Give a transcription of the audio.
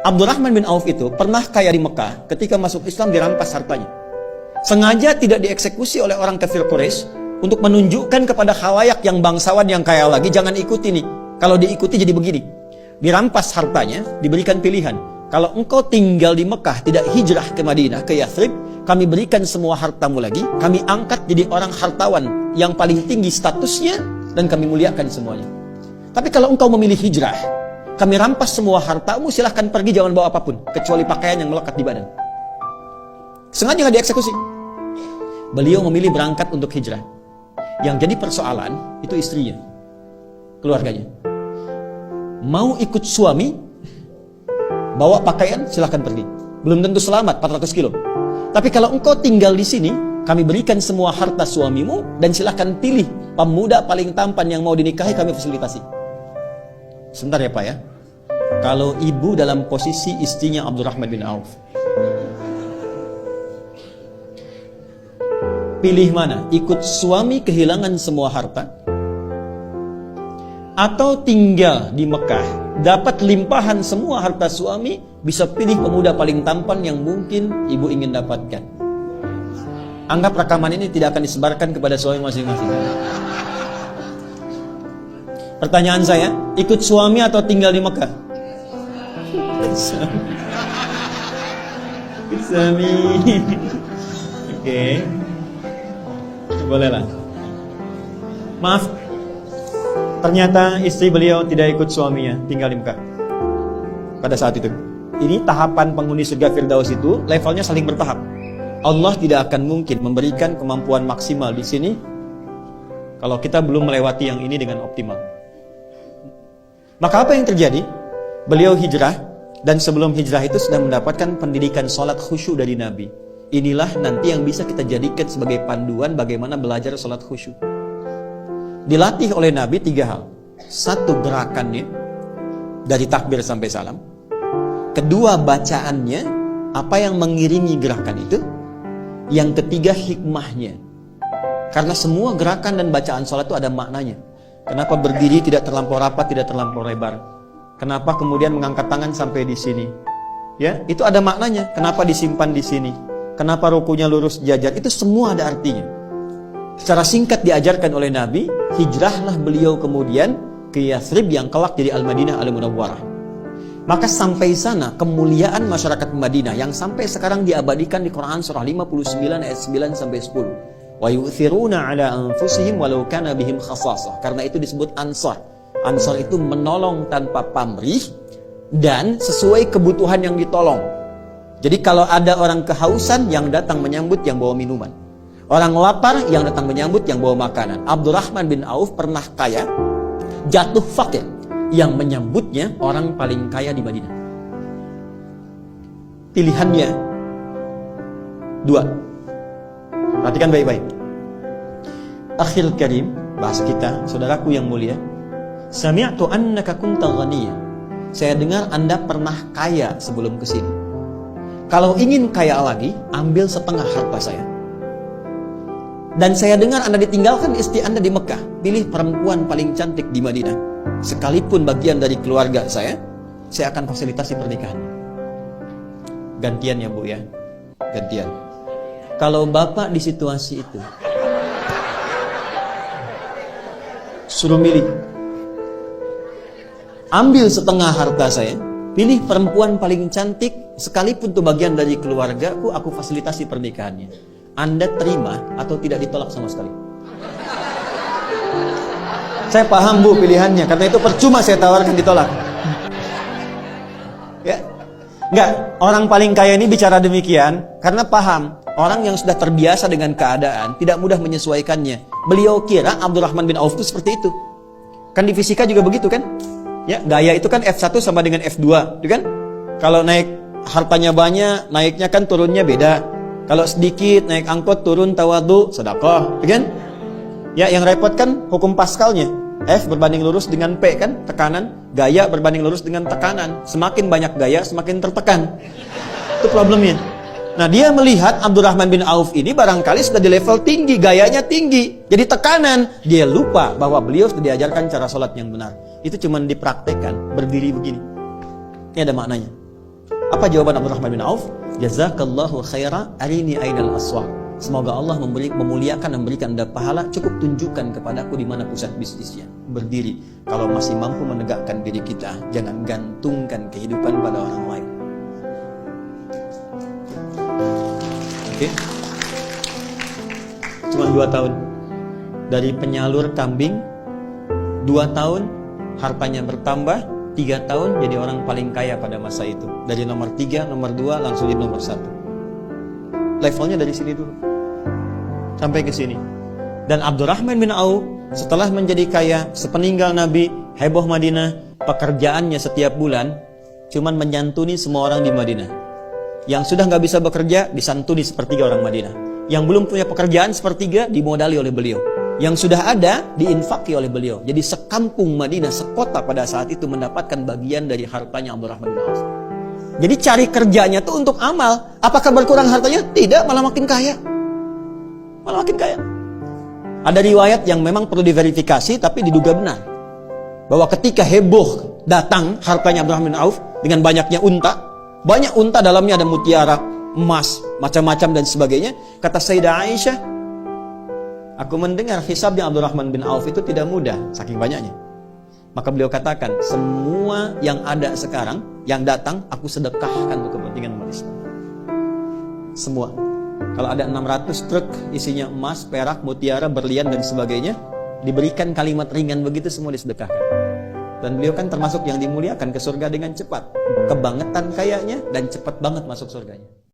Abdurrahman bin Auf itu pernah kaya di Mekah, ketika masuk Islam dirampas hartanya. Sengaja tidak dieksekusi oleh orang kafir Quraisy untuk menunjukkan kepada khalayak yang bangsawan yang kaya lagi, jangan ikuti nih. Kalau diikuti jadi begini. Dirampas hartanya, diberikan pilihan. Kalau engkau tinggal di Mekah, tidak hijrah ke Madinah, ke Yathrib, kami berikan semua hartamu lagi, kami angkat jadi orang hartawan yang paling tinggi statusnya, dan kami muliakan semuanya. Tapi kalau engkau memilih hijrah, kami rampas semua hartamu, silahkan pergi, jangan bawa apapun, kecuali pakaian yang melekat di badan. Sengaja nggak dieksekusi. Beliau memilih berangkat untuk hijrah. Yang jadi persoalan, itu istrinya, keluarganya. Mau ikut suami, bawa pakaian, silahkan pergi. Belum tentu selamat, 400 kilo. Tapi kalau engkau tinggal di sini, kami berikan semua harta suamimu, dan silahkan pilih pemuda paling tampan yang mau dinikahi, kami fasilitasi. Sebentar ya Pak ya. Kalau ibu dalam posisi istrinya Abdurrahman bin Auf, pilih mana? Ikut suami kehilangan semua harta, atau tinggal di Mekah, dapat limpahan semua harta suami, bisa pilih pemuda paling tampan yang mungkin ibu ingin dapatkan. Anggap rekaman ini tidak akan disebarkan kepada suami masing-masing. Pertanyaan saya, ikut suami atau tinggal di Mekah? Suami. Oke. Bolehlah. Maaf, ternyata istri beliau tidak ikut suaminya tinggal di Mekah pada saat itu. Ini tahapan penghuni surga Firdaus itu levelnya saling bertahap. Allah tidak akan mungkin memberikan kemampuan maksimal di sini kalau kita belum melewati yang ini dengan optimal. Maka apa yang terjadi? Beliau hijrah, dan sebelum hijrah itu sudah mendapatkan pendidikan sholat khusyuk dari Nabi. Inilah nanti yang bisa kita jadikan sebagai panduan bagaimana belajar sholat khusyuk. Dilatih oleh Nabi 3 hal. 1, gerakannya dari takbir sampai salam. 2, bacaannya, apa yang mengiringi gerakan itu. Yang 3, hikmahnya. Karena semua gerakan dan bacaan sholat itu ada maknanya. Kenapa berdiri tidak terlampau rapat, tidak terlampau lebar? Kenapa kemudian mengangkat tangan sampai di sini? Ya, itu ada maknanya. Kenapa disimpan di sini? Kenapa rukunya lurus jajar? Itu semua ada artinya. Secara singkat diajarkan oleh Nabi, hijrahlah beliau kemudian ke Yathrib yang kelak jadi Al-Madinah Al-Munawwarah. Maka sampai sana kemuliaan masyarakat Madinah yang sampai sekarang diabadikan di Quran surah 59 ayat 9 sampai 10. Wa yu'thiruna 'ala anfusihim walau kana bihim khassasah. Karena itu disebut Ansar. Ansar itu menolong tanpa pamrih dan sesuai kebutuhan yang ditolong. Jadi kalau ada orang kehausan, yang datang menyambut yang bawa minuman. Orang lapar, yang datang menyambut yang bawa makanan. Abdurrahman bin Auf pernah kaya, jatuh fakir, yang menyambutnya orang paling kaya di Madinah. Pilihannya 2. Perhatikan baik-baik. Akhil karim, bahasa kita, saudaraku yang mulia. Sami'tu annaka kunta ghaniyya. Saya dengar Anda pernah kaya sebelum kesini. Kalau ingin kaya lagi, ambil setengah harta saya. Dan saya dengar Anda ditinggalkan istri Anda di Mekah. Pilih perempuan paling cantik di Madinah. Sekalipun bagian dari keluarga saya akan fasilitasi pernikahan. Gantian ya Bu ya. Gantian. Kalau Bapak di situasi itu, suruh milih. Ambil setengah harta saya, pilih perempuan paling cantik, sekalipun itu bagian dari keluargaku, aku fasilitasi pernikahannya. Anda terima atau tidak ditolak sama sekali? Saya paham Bu pilihannya, karena itu percuma saya tawarkan ditolak. Ya, enggak, orang paling kaya ini bicara demikian karena paham orang yang sudah terbiasa dengan keadaan tidak mudah menyesuaikannya. Beliau kira Abdurrahman bin Auf itu seperti itu. Kan di fisika juga begitu kan? Ya, gaya itu kan F1 sama dengan F2, kan? Kalau naik hartanya banyak, naiknya kan turunnya beda. Kalau sedikit naik angkot turun tawadu, sedekah, kan? Ya, yang repot kan hukum Pascalnya. F berbanding lurus dengan P kan, tekanan. Gaya berbanding lurus dengan tekanan. Semakin banyak gaya, semakin tertekan. Itu problemnya. Nah, dia melihat Abdurrahman bin Auf ini barangkali sudah di level tinggi, gayanya tinggi, jadi tekanan. Dia lupa bahwa beliau sudah diajarkan cara sholat yang benar. Itu cuma dipraktekkan, berdiri begini. Ini ada maknanya. Apa jawaban Abdurrahman bin Auf? Jazakallahu khaira arini ainal aswaq. Semoga Allah memuliakan dan memberikan Anda pahala. Cukup tunjukkan kepadaku di mana pusat bisnisnya. Berdiri. Kalau masih mampu menegakkan diri kita, jangan gantungkan kehidupan pada orang lain. Oke? Cuma 2 tahun. Dari penyalur kambing, 2 tahun hartanya bertambah, 3 tahun jadi orang paling kaya pada masa itu. Dari nomor 3, nomor 2 langsung jadi nomor 1. Levelnya dari sini dulu sampai ke sini. Dan Abdurrahman bin Auf setelah menjadi kaya, sepeninggal Nabi, heboh Madinah, pekerjaannya setiap bulan cuman menyantuni semua orang di Madinah. Yang sudah nggak bisa bekerja disantuni sepertiga orang Madinah. Yang belum punya pekerjaan sepertiga dimodali oleh beliau. Yang sudah ada diinfaki oleh beliau. Jadi sekampung Madinah, sekota pada saat itu mendapatkan bagian dari hartanya Abdurrahman bin Auf. Jadi cari kerjanya tuh untuk amal. Apakah berkurang hartanya? Tidak, malah makin kaya. Malah makin kaya. Ada riwayat yang memang perlu diverifikasi tapi diduga benar. Bahwa ketika heboh datang hartanya Abdurrahman bin Auf dengan banyaknya unta, banyak unta dalamnya ada mutiara, emas, macam-macam dan sebagainya. Kata Sayyidah Aisyah, aku mendengar hisabnya Abdurrahman bin Auf itu tidak mudah, saking banyaknya. Maka beliau katakan, semua yang ada sekarang, yang datang, aku sedekahkan untuk kepentingan umat Islam. Semua. Kalau ada 600 truk isinya emas, perak, mutiara, berlian dan sebagainya, diberikan kalimat ringan begitu semua disedekahkan. Dan beliau kan termasuk yang dimuliakan ke surga dengan cepat. Kebangetan kayanya dan cepat banget masuk surganya.